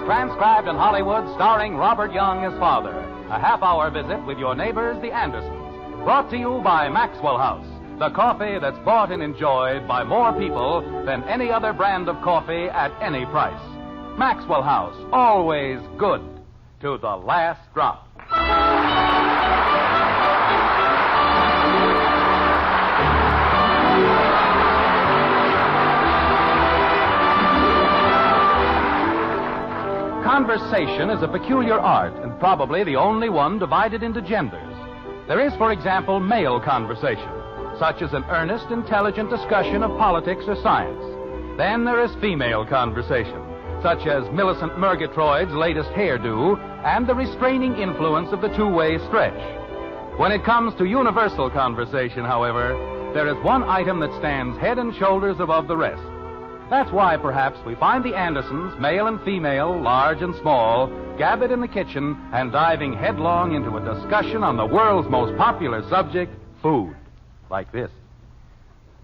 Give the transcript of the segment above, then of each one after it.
transcribed in Hollywood, starring Robert Young as father. A half-hour visit with your neighbors, the Andersons. Brought to you by Maxwell House, the coffee that's bought and enjoyed by more people than any other brand of coffee at any price. Maxwell House, always good to the last drop. Conversation is a peculiar art, and probably the only one divided into genders. There is, for example, male conversation, such as an earnest, intelligent discussion of politics or science. Then there is female conversation, such as Millicent Murgatroyd's latest hairdo and the restraining influence of the two-way stretch. When it comes to universal conversation, however, there is one item that stands head and shoulders above the rest. That's why, perhaps, we find the Andersons, male and female, large and small, gathered in the kitchen and diving headlong into a discussion on the world's most popular subject, food. Like this.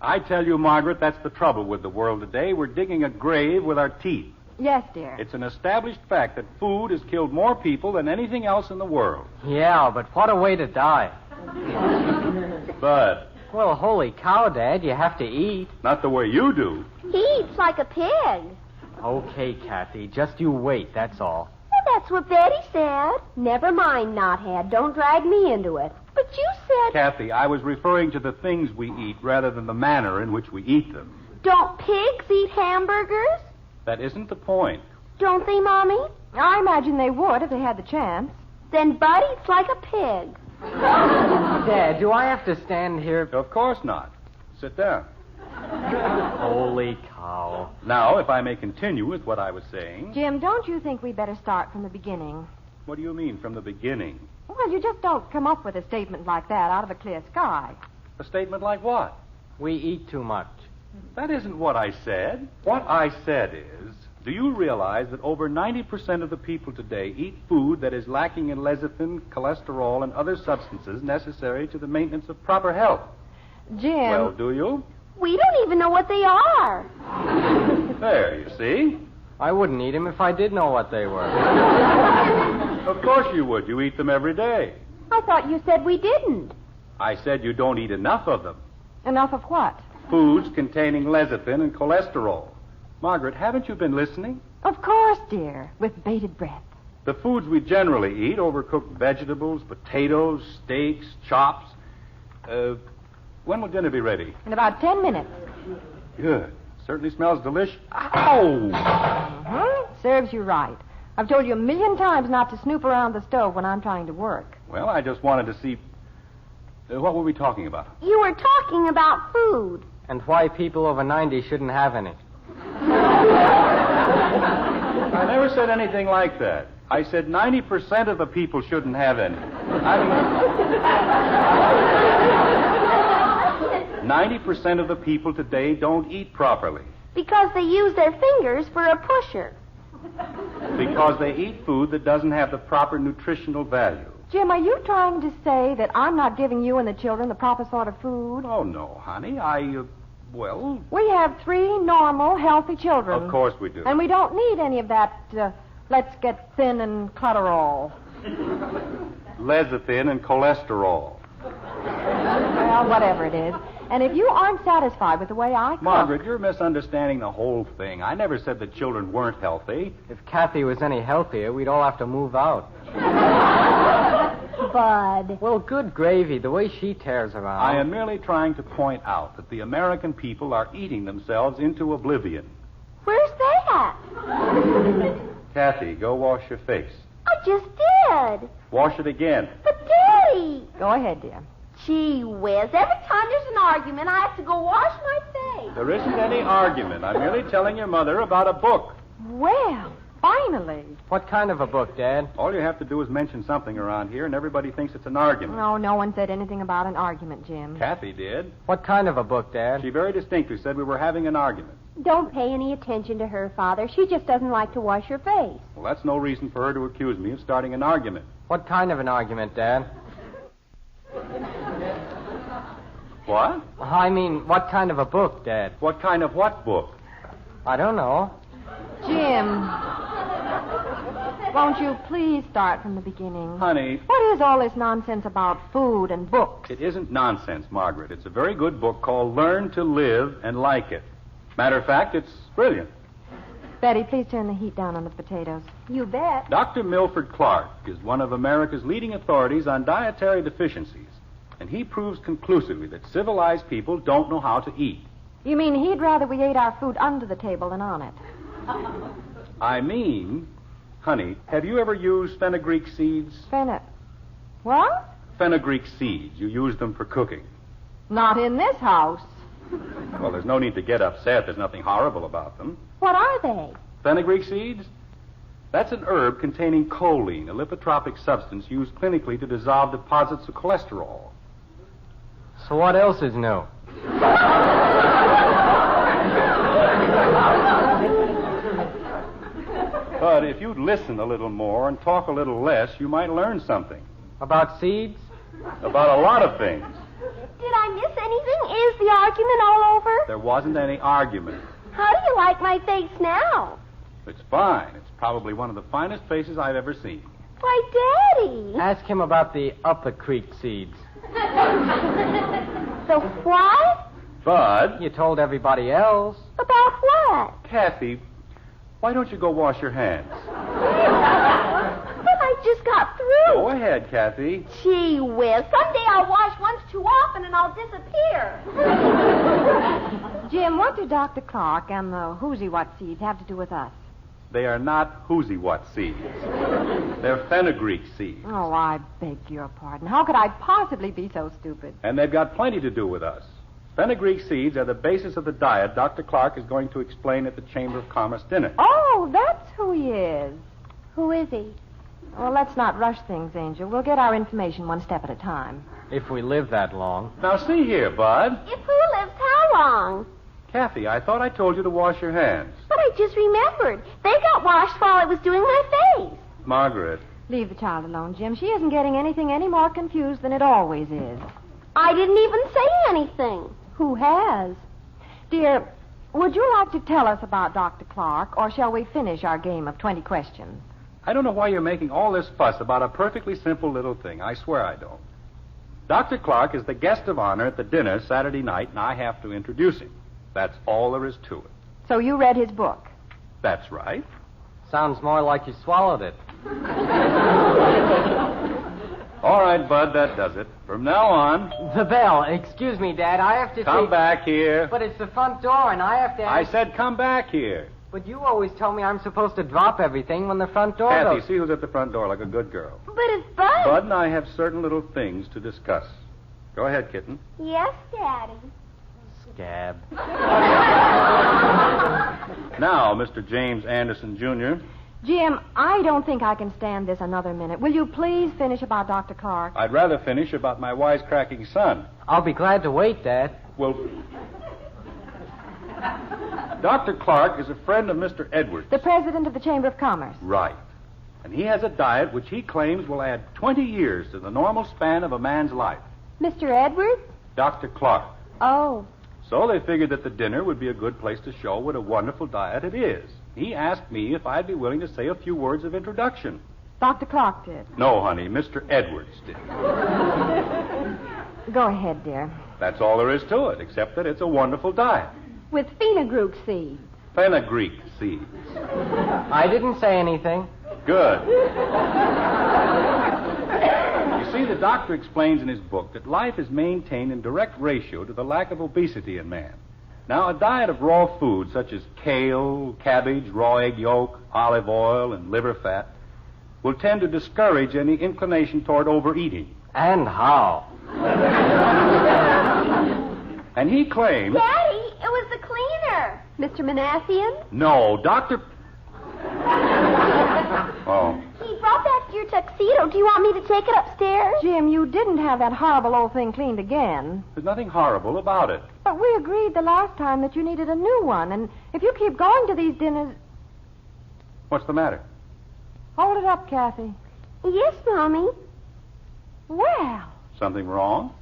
I tell you, Margaret, that's the trouble with the world today. We're digging a grave with our teeth. Yes, dear. It's an established fact that food has killed more people than anything else in the world. Yeah, but what a way to die. But... Well, holy cow, Dad, you have to eat. Not the way you do. He eats like a pig. Okay, Kathy, just you wait, that's all. Well, that's what Betty said. Never mind, Knothead. Don't drag me into it. But you said... Kathy, I was referring to the things we eat rather than the manner in which we eat them. Don't pigs eat hamburgers? That isn't the point. Don't they, Mommy? I imagine they would if they had the chance. Then Bud eats like a pig. Dad, do I have to stand here? Of course not. Sit down. Holy cow. Now, if I may continue with what I was saying... Jim, don't you think we better start from the beginning? What do you mean, from the beginning? Well, you just don't come up with a statement like that out of a clear sky. A statement like what? We eat too much. That isn't what I said. What I said is, do you realize that over 90% of the people today eat food that is lacking in lecithin, cholesterol, and other substances necessary to the maintenance of proper health? Jim... Well, do you? We don't even know what they are. There, you see? I wouldn't eat them if I did know what they were. Of course you would. You eat them every day. I thought you said we didn't. I said you don't eat enough of them. Enough of what? Foods containing lecithin and cholesterol. Margaret, haven't you been listening? Of course, dear, with bated breath. The foods we generally eat, overcooked vegetables, potatoes, steaks, chops. When will dinner be ready? In about 10 minutes. Good. Certainly smells delicious. Ow! Mm-hmm. Serves you right. I've told you a million times not to snoop around the stove when I'm trying to work. Well, I just wanted to see... what were we talking about? You were talking about food. And why people over 90 shouldn't have any. I never said anything like that. I said 90% of the people shouldn't have any. 90% of the people today don't eat properly. Because they use their fingers for a pusher. Because they eat food that doesn't have the proper nutritional value. Jim, are you trying to say that I'm not giving you and the children the proper sort of food? Oh, no, honey. Well... We have 3 normal, healthy children. Of course we do. And we don't need any of that, let's get thin and clutterol. Lecithin and cholesterol. Well, whatever it is. And if you aren't satisfied with the way I cook... Margaret, you're misunderstanding the whole thing. I never said that children weren't healthy. If Kathy was any healthier, we'd all have to move out. Bud. Well, good gravy, the way she tears around. I am merely trying to point out that the American people are eating themselves into oblivion. Where's that? Kathy, go wash your face. I just did. Wash it again. But, Daddy. Go ahead, dear. Gee whiz. Every time there's an argument, I have to go wash my face. There isn't any argument. I'm merely telling your mother about a book. Well, finally. What kind of a book, Dad? All you have to do is mention something around here, and everybody thinks it's an argument. No, no one said anything about an argument, Jim. Kathy did. What kind of a book, Dad? She very distinctly said we were having an argument. Don't pay any attention to her, Father. She just doesn't like to wash her face. Well, that's no reason for her to accuse me of starting an argument. What kind of an argument, Dad? What? I mean, what kind of a book, Dad? What kind of what book? I don't know. Jim. Won't you please start from the beginning? Honey. What is all this nonsense about food and books? It isn't nonsense, Margaret. It's a very good book called Learn to Live and Like It. Matter of fact, it's brilliant. Betty, please turn the heat down on the potatoes. You bet. Dr. Milford Clark is one of America's leading authorities on dietary deficiencies, and he proves conclusively that civilized people don't know how to eat. You mean he'd rather we ate our food under the table than on it? I mean, honey, have you ever used fenugreek seeds? What? Fenugreek seeds. You use them for cooking. Not in this house. Well, there's no need to get upset. There's nothing horrible about them. What are they? Fenugreek seeds? That's an herb containing choline, a lipotropic substance used clinically to dissolve deposits of cholesterol. So what else is new? But if you'd listen a little more and talk a little less, you might learn something. About seeds? About a lot of things. Did I miss anything? Is the argument all over? There wasn't any argument. How do you like my face now? It's fine. It's probably one of the finest faces I've ever seen. Why, Daddy. Ask him about the Upper Creek seeds. The what? Bud. You told everybody else. About what? Kathy, why don't you go wash your hands? But I just got through. Go ahead, Kathy. Gee whiz. Someday I'll wash once too often and I'll disappear. Jim, what do Dr. Clark and the whoozy what seeds have to do with us? They are not whoozy-what seeds. They're fenugreek seeds. Oh, I beg your pardon. How could I possibly be so stupid? And they've got plenty to do with us. Fenugreek seeds are the basis of the diet Dr. Clark is going to explain at the Chamber of Commerce dinner. Oh, that's who he is. Who is he? Well, let's not rush things, Angel. We'll get our information one step at a time. If we live that long. Now, see here, Bud. If who lives how long? Kathy, I thought I told you to wash your hands. But I just remembered. They got washed while I was doing my face. Margaret. Leave the child alone, Jim. She isn't getting anything any more confused than it always is. I didn't even say anything. Who has? Dear, would you like to tell us about Dr. Clark, or shall we finish our game of 20 questions? I don't know why you're making all this fuss about a perfectly simple little thing. I swear I don't. Dr. Clark is the guest of honor at the dinner Saturday night, and I have to introduce him. That's all there is to it. So you read his book? That's right. Sounds more like you swallowed it. All right, Bud, that does it. From now on... The bell. Excuse me, Dad. I have to Come back here. But it's the front door, and I have to... I said come back here. But you always tell me I'm supposed to drop everything when the front door Kathy, goes... see who's at the front door like a good girl. But it's Bud. Bud and I have certain little things to discuss. Go ahead, kitten. Yes, Daddy. Scab. Now, Mr. James Anderson, Jr., Jim, I don't think I can stand this another minute. Will you please finish about Dr. Clark? I'd rather finish about my wisecracking son. I'll be glad to wait, Dad. Well, Dr. Clark is a friend of Mr. Edwards. The president of the Chamber of Commerce. Right. And he has a diet which he claims will add 20 years to the normal span of a man's life. Mr. Edwards? Dr. Clark. Oh. So they figured that the dinner would be a good place to show what a wonderful diet it is. He asked me if I'd be willing to say a few words of introduction. Dr. Clark did. No, honey, Mr. Edwards did. Go ahead, dear. That's all there is to it, except that it's a wonderful diet. With fenugreek seeds. Fenugreek seeds. I didn't say anything. Good. You see, the doctor explains in his book that life is maintained in direct ratio to the lack of obesity in man. Now, a diet of raw food such as kale, cabbage, raw egg yolk, olive oil, and liver fat will tend to discourage any inclination toward overeating. And how? And he claims... Daddy, it was the cleaner. Mr. Manassian? No, Dr... Oh. He brought back your tuxedo. Do you want me to take it upstairs? Jim, you didn't have that horrible old thing cleaned again. There's nothing horrible about it. But we agreed the last time that you needed a new one, and if you keep going to these dinners... What's the matter? Hold it up, Kathy. Yes, Mommy. Well, Something wrong?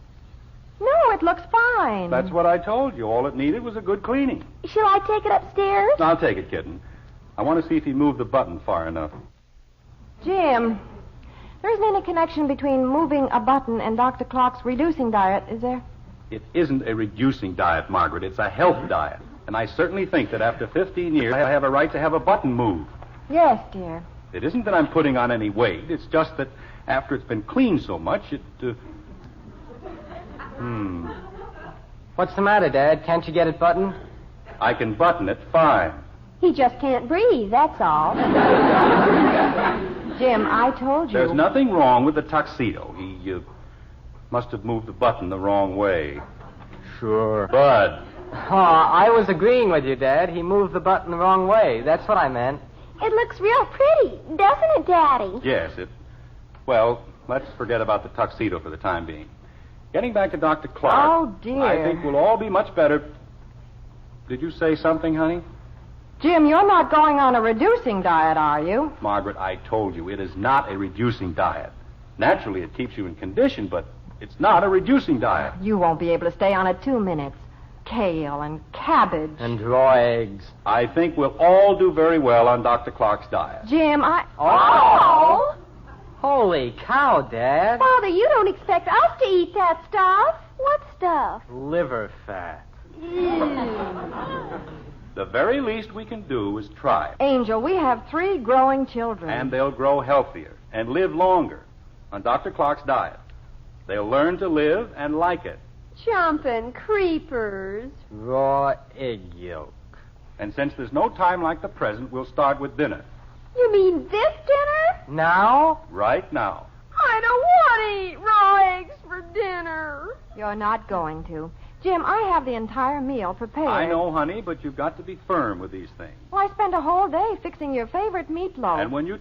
no, it looks fine. That's what I told you. All it needed was a good cleaning. Shall I take it upstairs? I'll take it, kitten. I want to see if he moved the button far enough. Jim, there isn't any connection between moving a button and Dr. Clark's reducing diet, is there? It isn't a reducing diet, Margaret. It's a health diet. And I certainly think that after 15 years, I have a right to have a button moved. Yes, dear. It isn't that I'm putting on any weight. It's just that after it's been cleaned so much, it... What's the matter, Dad? Can't you get it buttoned? I can button it fine. He just can't breathe, that's all. Jim, I told you. There's nothing wrong with the tuxedo. He must have moved the button the wrong way. Sure. Bud. Oh, I was agreeing with you, Dad. He moved the button the wrong way. That's what I meant. It looks real pretty, doesn't it, Daddy? Yes, Well, let's forget about the tuxedo for the time being. Getting back to Dr. Clark. Oh, dear. I think we'll all be much better. Did you say something, honey? Jim, you're not going on a reducing diet, are you? Margaret, I told you, it is not a reducing diet. Naturally, it keeps you in condition, but it's not a reducing diet. You won't be able to stay on it 2 minutes. Kale and cabbage. And raw eggs. I think we'll all do very well on Dr. Clark's diet. Jim, Oh! Holy cow, Dad. Father, you don't expect us to eat that stuff. What stuff? Liver fat. The very least we can do is try it. Angel, we have 3 growing children. And they'll grow healthier and live longer on Dr. Clark's diet. They'll learn to live and like it. Jumping creepers. Raw egg yolk. And since there's no time like the present, we'll start with dinner. You mean this dinner? Now? Right now. I don't want to eat raw eggs for dinner. You're not going to. Jim, I have the entire meal prepared. I know, honey, but you've got to be firm with these things. Well, I spent a whole day fixing your favorite meatloaf. And when you...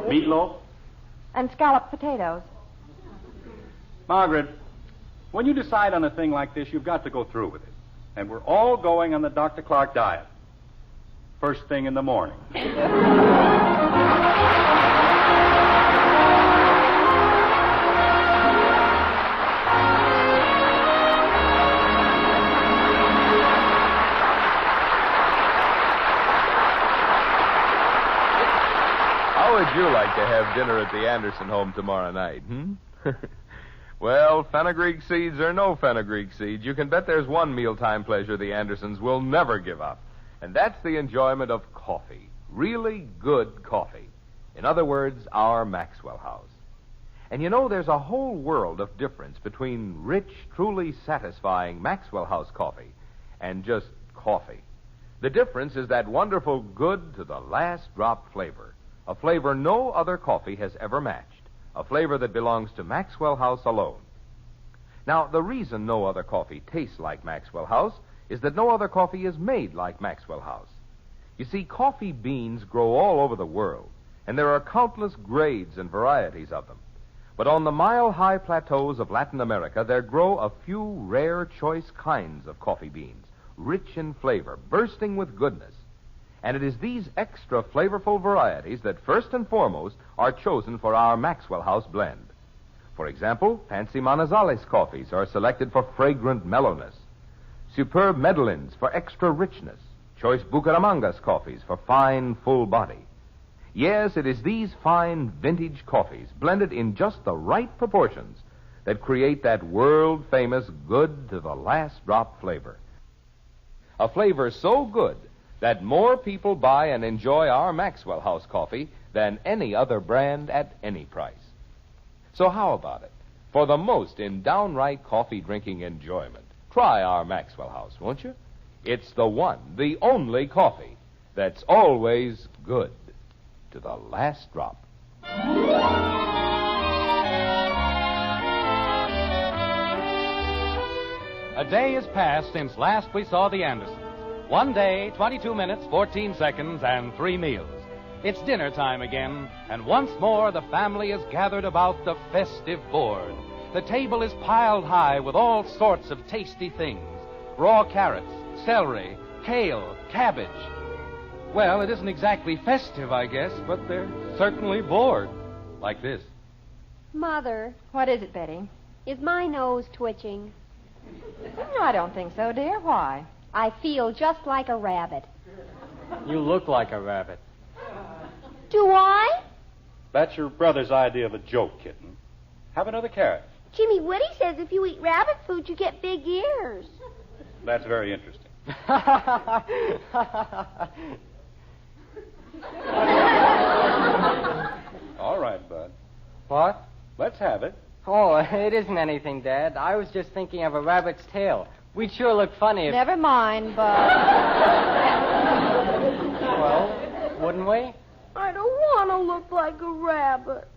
Meatloaf? And scalloped potatoes. Margaret, when you decide on a thing like this, you've got to go through with it. And we're all going on the Dr. Clark diet. First thing in the morning. How would you like to have dinner at the Anderson home tomorrow night, Well, fenugreek seeds or no fenugreek seeds, you can bet there's one mealtime pleasure the Andersons will never give up. And that's the enjoyment of coffee. Really good coffee. In other words, our Maxwell House. And you know, there's a whole world of difference between rich, truly satisfying Maxwell House coffee and just coffee. The difference is that wonderful good to the last drop flavor. A flavor no other coffee has ever matched. A flavor that belongs to Maxwell House alone. Now, the reason no other coffee tastes like Maxwell House is that no other coffee is made like Maxwell House. You see, coffee beans grow all over the world, and there are countless grades and varieties of them. But on the mile-high plateaus of Latin America, there grow a few rare, choice kinds of coffee beans, rich in flavor, bursting with goodness. And it is these extra flavorful varieties that first and foremost are chosen for our Maxwell House blend. For example, fancy Manizales coffees are selected for fragrant mellowness, superb Medellins for extra richness, choice Bucaramangas coffees for fine, full body. Yes, it is these fine vintage coffees, blended in just the right proportions, that create that world-famous good to the last drop flavor. A flavor so good that more people buy and enjoy our Maxwell House coffee than any other brand at any price. So how about it? For the most in downright coffee drinking enjoyment, try our Maxwell House, won't you? It's the one, the only coffee that's always good to the last drop. A day has passed since last we saw the Andersons. 1 day, 22 minutes, 14 seconds, and 3 meals. It's dinner time again, and once more the family is gathered about the festive board. The table is piled high with all sorts of tasty things. Raw carrots, celery, kale, cabbage. Well, it isn't exactly festive, I guess, but they're certainly bored. Like this. Mother, What is it, Betty? is my nose twitching? No, I don't think so, dear. Why? I feel just like a rabbit. You look like a rabbit. Do I? That's your brother's idea of a joke, kitten. Have another carrot. Jimmy Woody says if you eat rabbit food, you get big ears. That's very interesting. All right, Bud. What? Let's have it. Oh, it isn't anything, Dad. I was just thinking of a rabbit's tail. We'd sure look funny if... Never mind, Bud. Well, wouldn't we? I don't want to look like a rabbit.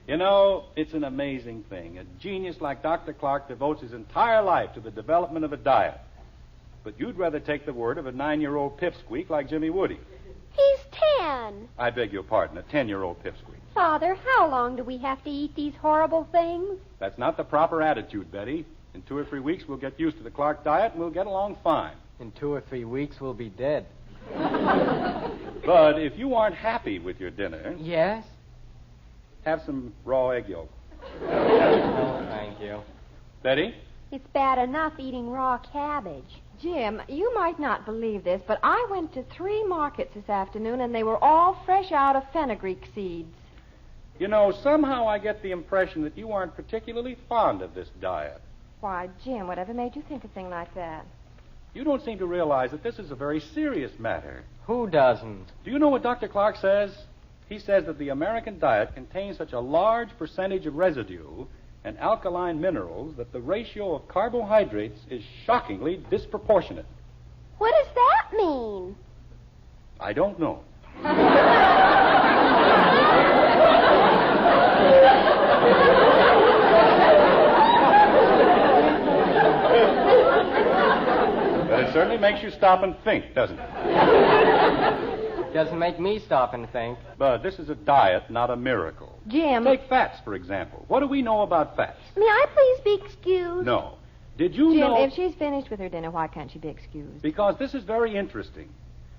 You know, it's an amazing thing. A genius like Dr. Clark devotes his entire life to the development of a diet. But you'd rather take the word of a 9-year-old pipsqueak like Jimmy Woody. He's 10. I beg your pardon, a 10-year-old pipsqueak. Father, how long do we have to eat these horrible things? That's not the proper attitude, Betty. In 2 or 3 weeks, we'll get used to the Clark diet and we'll get along fine. In 2 or 3 weeks, we'll be dead. But if you aren't happy with your dinner, Yes? have some raw egg yolk. Oh, thank you. Betty? It's bad enough eating raw cabbage. Jim, you might not believe this, but I went to 3 markets this afternoon, and they were all fresh out of fenugreek seeds. You know, somehow I get the impression that you aren't particularly fond of this diet. Why, Jim, whatever made you think a thing like that? You don't seem to realize that this is a very serious matter. Who doesn't? Do you know what Dr. Clark says? He says that the American diet contains such a large percentage of residue and alkaline minerals that the ratio of carbohydrates is shockingly disproportionate. What does that mean? I don't know. But it certainly makes you stop and think, doesn't it? Doesn't make me stop and think. But this is a diet, not a miracle. Jim. Take fats, for example. What do we know about fats? May I please be excused? No. Did you Jim, know... if she's finished with her dinner, why can't she be excused? Because this is very interesting.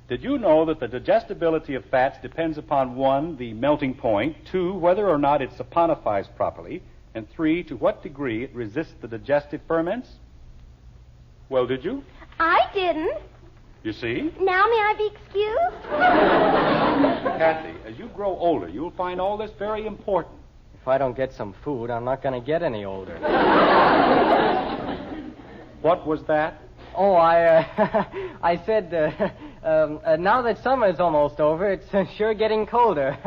Did you know that the digestibility of fats depends upon 1, the melting point, 2, whether or not it saponifies properly, and 3, to what degree it resists the digestive ferments? Well, did you? I didn't. You see? Now may I be excused? Kathy, as you grow older, you'll find all this very important. If I don't get some food, I'm not going to get any older. What was that? Oh, I said, now that summer's almost over, it's sure getting colder.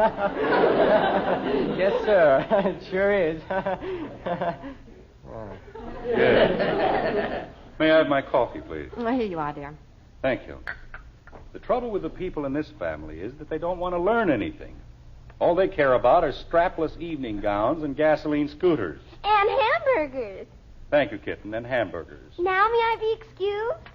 Yes, sir. It sure is. Yes. May I have my coffee, please? Oh, here you are, dear. Thank you. The trouble with the people in this family is that they don't want to learn anything. All they care about are strapless evening gowns and gasoline scooters. And hamburgers. Thank you, kitten, and hamburgers. Now may I be excused?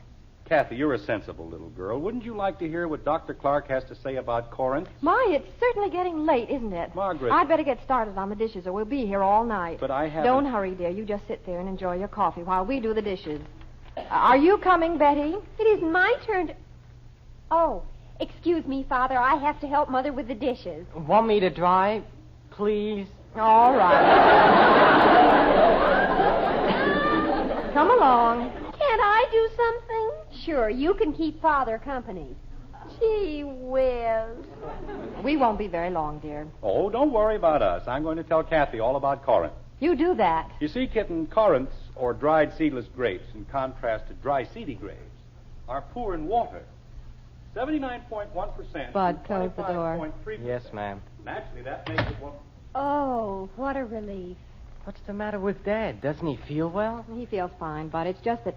Kathy, you're a sensible little girl. Wouldn't you like to hear what Dr. Clark has to say about Corinth? My, it's certainly getting late, isn't it? Margaret. I'd better get started on the dishes, or we'll be here all night. But I haven't... Don't hurry, dear. You just sit there and enjoy your coffee while we do the dishes. Are you coming, Betty? It isn't my turn to... Oh, excuse me, Father. I have to help Mother with the dishes. Want me to drive, please? All right. Come along. Can't I do something? Sure, you can keep Father company. Gee whiz. We won't be very long, dear. Oh, don't worry about us. I'm going to tell Kathy all about Corinth. You do that. You see, kitten, Corinths, or dried seedless grapes, in contrast to dry seedy grapes, are poor in water. 79.1%. Bud, close the door. 25.3%. Yes, ma'am. Naturally, that makes it one... Oh, what a relief. What's the matter with Dad? Doesn't he feel well? He feels fine, but it's just that,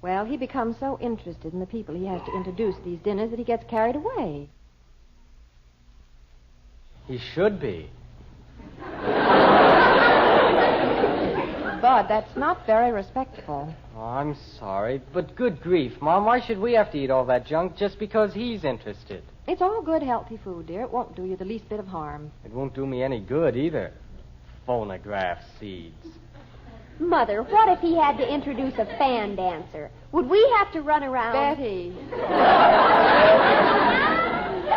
well, he becomes so interested in the people he has to introduce to these dinners that he gets carried away. He should be. Bud, that's not very respectable. Oh, I'm sorry, but good grief, Mom, why should we have to eat all that junk just because he's interested? It's all good, healthy food, dear. It won't do you the least bit of harm. It won't do me any good either. Phonograph seeds. Mother, what if he had to introduce a fan dancer? Would we have to run around? Betty.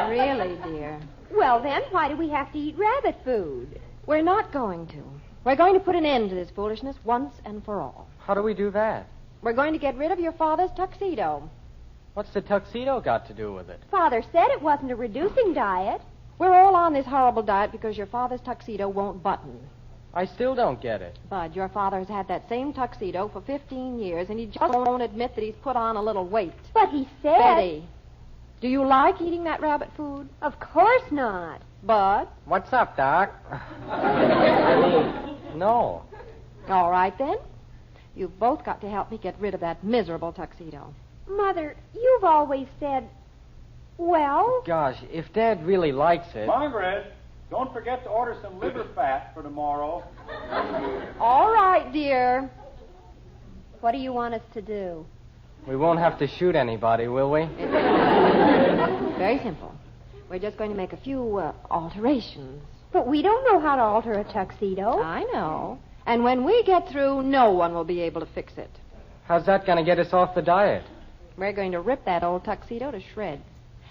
Really, dear. Well, then, why do we have to eat rabbit food? We're not going to. We're going to put an end to this foolishness once and for all. How do we do that? We're going to get rid of your father's tuxedo. What's the tuxedo got to do with it? Father said it wasn't a reducing diet. We're all on this horrible diet because your father's tuxedo won't button. I still don't get it. Bud, your father has had that same tuxedo for 15 years, and he just won't admit that he's put on a little weight. But he said... Betty, do you like eating that rabbit food? Of course not. Bud? What's up, Doc? No. All right, then. You've both got to help me get rid of that miserable tuxedo. Mother, you've always said... Well... Gosh, if Dad really likes it... Margaret, don't forget to order some liver fat for tomorrow. All right, dear. What do you want us to do? We won't have to shoot anybody, will we? Very simple. We're just going to make a few alterations. But we don't know how to alter a tuxedo. I know. And when we get through, no one will be able to fix it. How's that going to get us off the diet? We're going to rip that old tuxedo to shreds.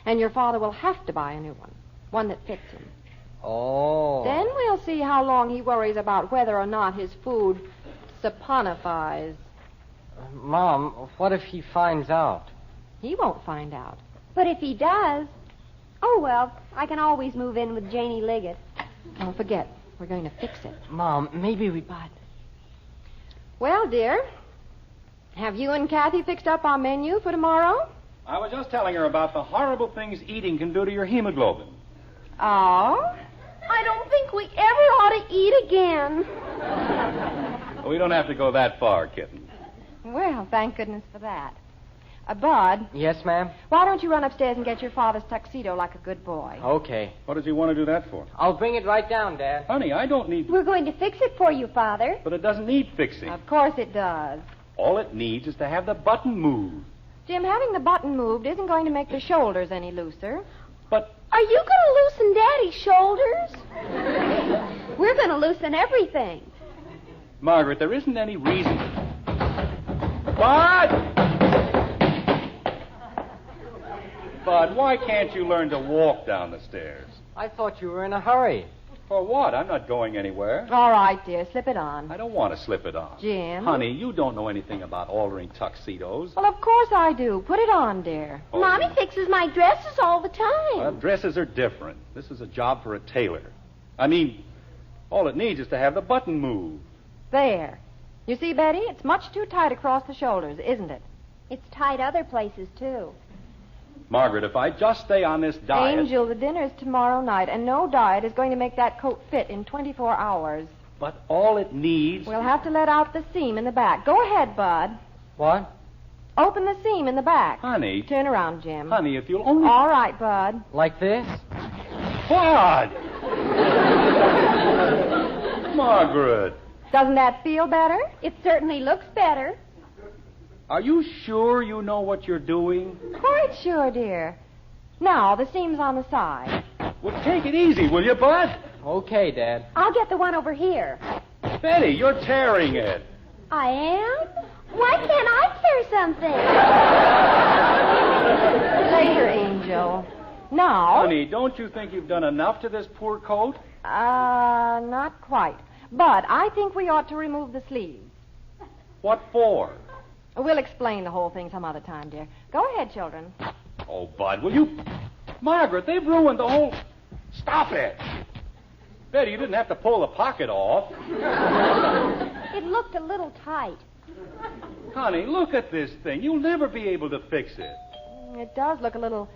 And your father will have to buy a new one that fits him. Oh. Then we'll see how long he worries about whether or not his food saponifies. Mom, what if he finds out? He won't find out. But if he does... Oh, well, I can always move in with Janie Liggett. Don't forget, we're going to fix it. Mom, maybe we... Bud. Well, dear, have you and Kathy fixed up our menu for tomorrow? I was just telling her about the horrible things eating can do to your hemoglobin. Oh? I don't think we ever ought to eat again. We don't have to go that far, kitten. Well, thank goodness for that. Bud, Yes, ma'am? why don't you run upstairs and get your father's tuxedo like a good boy? Okay. What does he want to do that for? I'll bring it right down, Dad. Honey, I don't need... We're going to fix it for you, Father. But it doesn't need fixing. Of course it does. All it needs is to have the button moved. Jim, having the button moved isn't going to make the shoulders any looser. But Are you going to loosen Daddy's shoulders? We're going to loosen everything. Margaret, there isn't any reason. Bud! Bud, why can't you learn to walk down the stairs? I thought you were in a hurry. For what? I'm not going anywhere. All right, dear, slip it on. I don't want to slip it on. Jim? Honey, you don't know anything about altering tuxedos. Well, of course I do. Put it on, dear. Oh. Mommy fixes my dresses all the time. Well, dresses are different. This is a job for a tailor. I mean, all it needs is to have the button moved. There. You see, Betty, it's much too tight across the shoulders, isn't it? It's tight other places, too. Margaret, if I just stay on this diet... Angel, the dinner is tomorrow night, and no diet is going to make that coat fit in 24 hours. But all it needs... We'll have to let out the seam in the back. Go ahead, Bud. What? Open the seam in the back. Honey... Turn around, Jim. Honey, if you'll only... All right, Bud. Like this? Bud! Margaret, Doesn't that feel better? It certainly looks better. are you sure you know what you're doing? Quite sure, dear. Now, the seam's on the side. Well, take it easy, will you, Bud? Okay, Dad. I'll get the one over here. Betty, you're tearing it. I am? Why can't I tear something? Later, Angel. Now... Honey, don't you think you've done enough to this poor coat? Not quite. But I think we ought to remove the sleeves. What for? We'll explain the whole thing some other time, dear. Go ahead, children. Oh, Bud, will you... Margaret, they've ruined the whole... Stop it! Betty, you didn't have to pull the pocket off. It looked a little tight. Honey, look at this thing. You'll never be able to fix it. It does look a little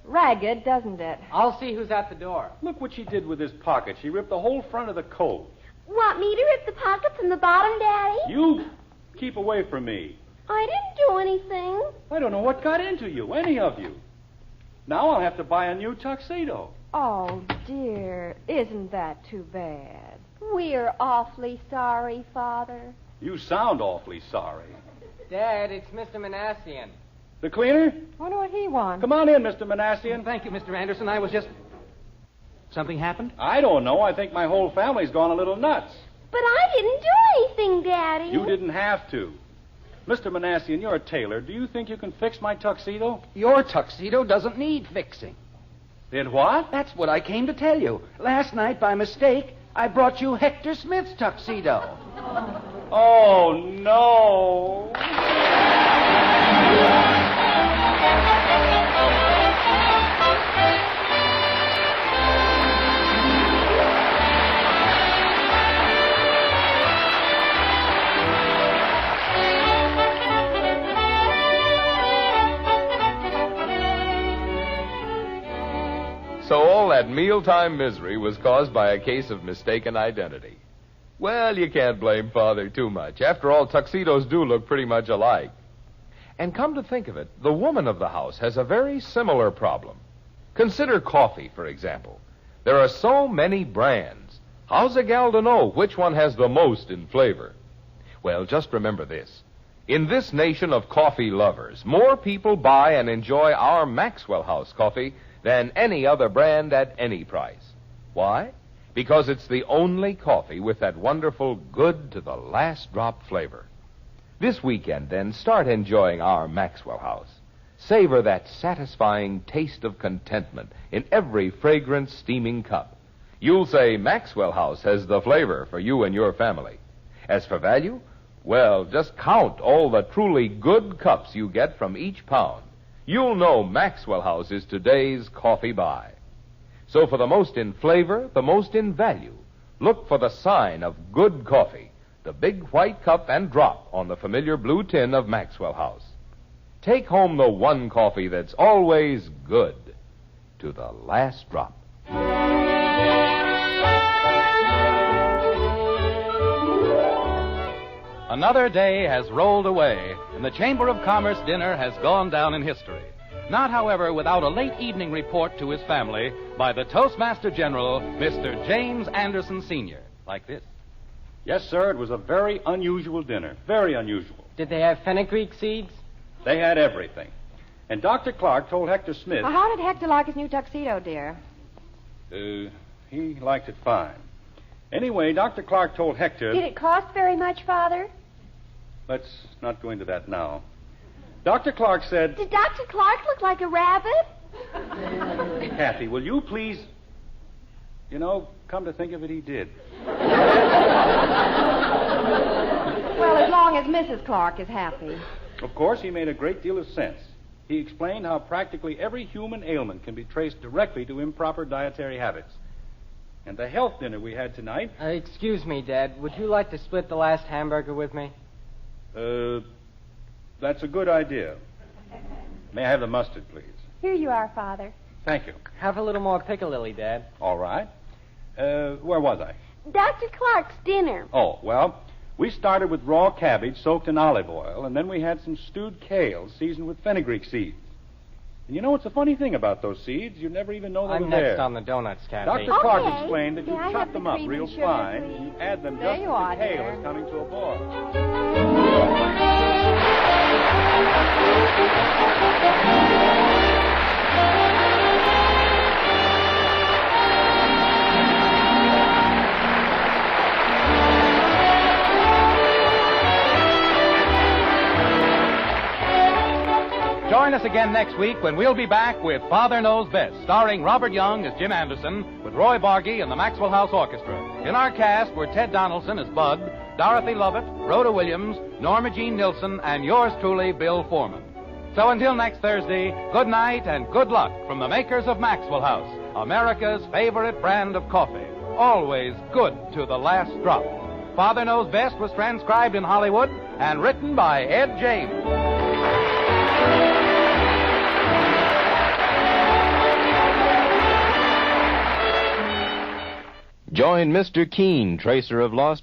ragged, doesn't it? I'll see who's at the door. Look what she did with this pocket. She ripped the whole front of the coat. Want me to rip the pocket from the bottom, Daddy? You keep away from me. I didn't do anything. I don't know what got into you, any of you. Now I'll have to buy a new tuxedo. Oh, dear. Isn't that too bad? We're awfully sorry, Father. You sound awfully sorry. Dad, it's Mr. Manassian. The cleaner? Wonder what he wants. Come on in, Mr. Manassian. Thank you, Mr. Anderson. I was just... Something happened? I don't know. I think my whole family's gone a little nuts. But I didn't do anything, Daddy. You didn't have to. Mr. Manassian, you're a tailor. Do you think you can fix my tuxedo? Your tuxedo doesn't need fixing. It what? That's what I came to tell you. Last night, by mistake, I brought you Hector Smith's tuxedo. Oh, no. that mealtime misery was caused by a case of mistaken identity. Well, you can't blame Father too much. After all, tuxedos do look pretty much alike. And come to think of it, the woman of the house has a very similar problem. Consider coffee, for example. There are so many brands. How's a gal to know which one has the most in flavor? Well, just remember this. In this nation of coffee lovers, more people buy and enjoy our Maxwell House coffee than any other brand at any price. Why? Because it's the only coffee with that wonderful good to the last drop flavor. This weekend, then, start enjoying our Maxwell House. Savor that satisfying taste of contentment in every fragrant, steaming cup. You'll say Maxwell House has the flavor for you and your family. As for value, well, just count all the truly good cups you get from each pound. You'll know Maxwell House is today's coffee buy. So for the most in flavor, the most in value, look for the sign of good coffee, the big white cup and drop on the familiar blue tin of Maxwell House. Take home the one coffee that's always good to the last drop. Another day has rolled away, and the Chamber of Commerce dinner has gone down in history. Not, however, without a late evening report to his family by the Toastmaster General, Mr. James Anderson, Sr., like this. Yes, sir, it was a very unusual dinner. Very unusual. Did they have fenugreek seeds? They had everything. And Dr. Clark told Hector Smith... Well, how did Hector like his new tuxedo, dear? He liked it fine. Anyway, Dr. Clark told Hector... Did it cost very much, Father? Let's not go into that now. Dr. Clark said... Did Dr. Clark look like a rabbit? Kathy, will you please... You know, come to think of it, he did. Well, as long as Mrs. Clark is happy. Of course, he made a great deal of sense. He explained how practically every human ailment can be traced directly to improper dietary habits. And the health dinner we had tonight... Excuse me, Dad. Would you like to split the last hamburger with me? That's a good idea. May I have the mustard, please? Here you are, Father. Thank you. Have a little more piccalilli, Dad. All right. Where was I? Dr. Clark's dinner. Oh, well, we started with raw cabbage soaked in olive oil, and then we had some stewed kale seasoned with fenugreek seeds. And you know what's the funny thing about those seeds? You never even know they I'm were next there. on the donuts, Kathy. Dr. Clark Okay. explained that you May I chop have them the up cream real and sugar, fine. please? You add them There just you as are, the kale dear. is coming to a boil. Join us again next week when we'll be back with Father Knows Best, starring Robert Young as Jim Anderson, with Roy Bargy and the Maxwell House Orchestra. In our cast were Ted Donaldson as Bud, Dorothy Lovett, Rhoda Williams, Norma Jean Nilsson, and yours truly, Bill Foreman. So until next Thursday, good night and good luck from the makers of Maxwell House, America's favorite brand of coffee. Always good to the last drop. Father Knows Best was transcribed in Hollywood and written by Ed James. Join Mr. Keene, tracer of lost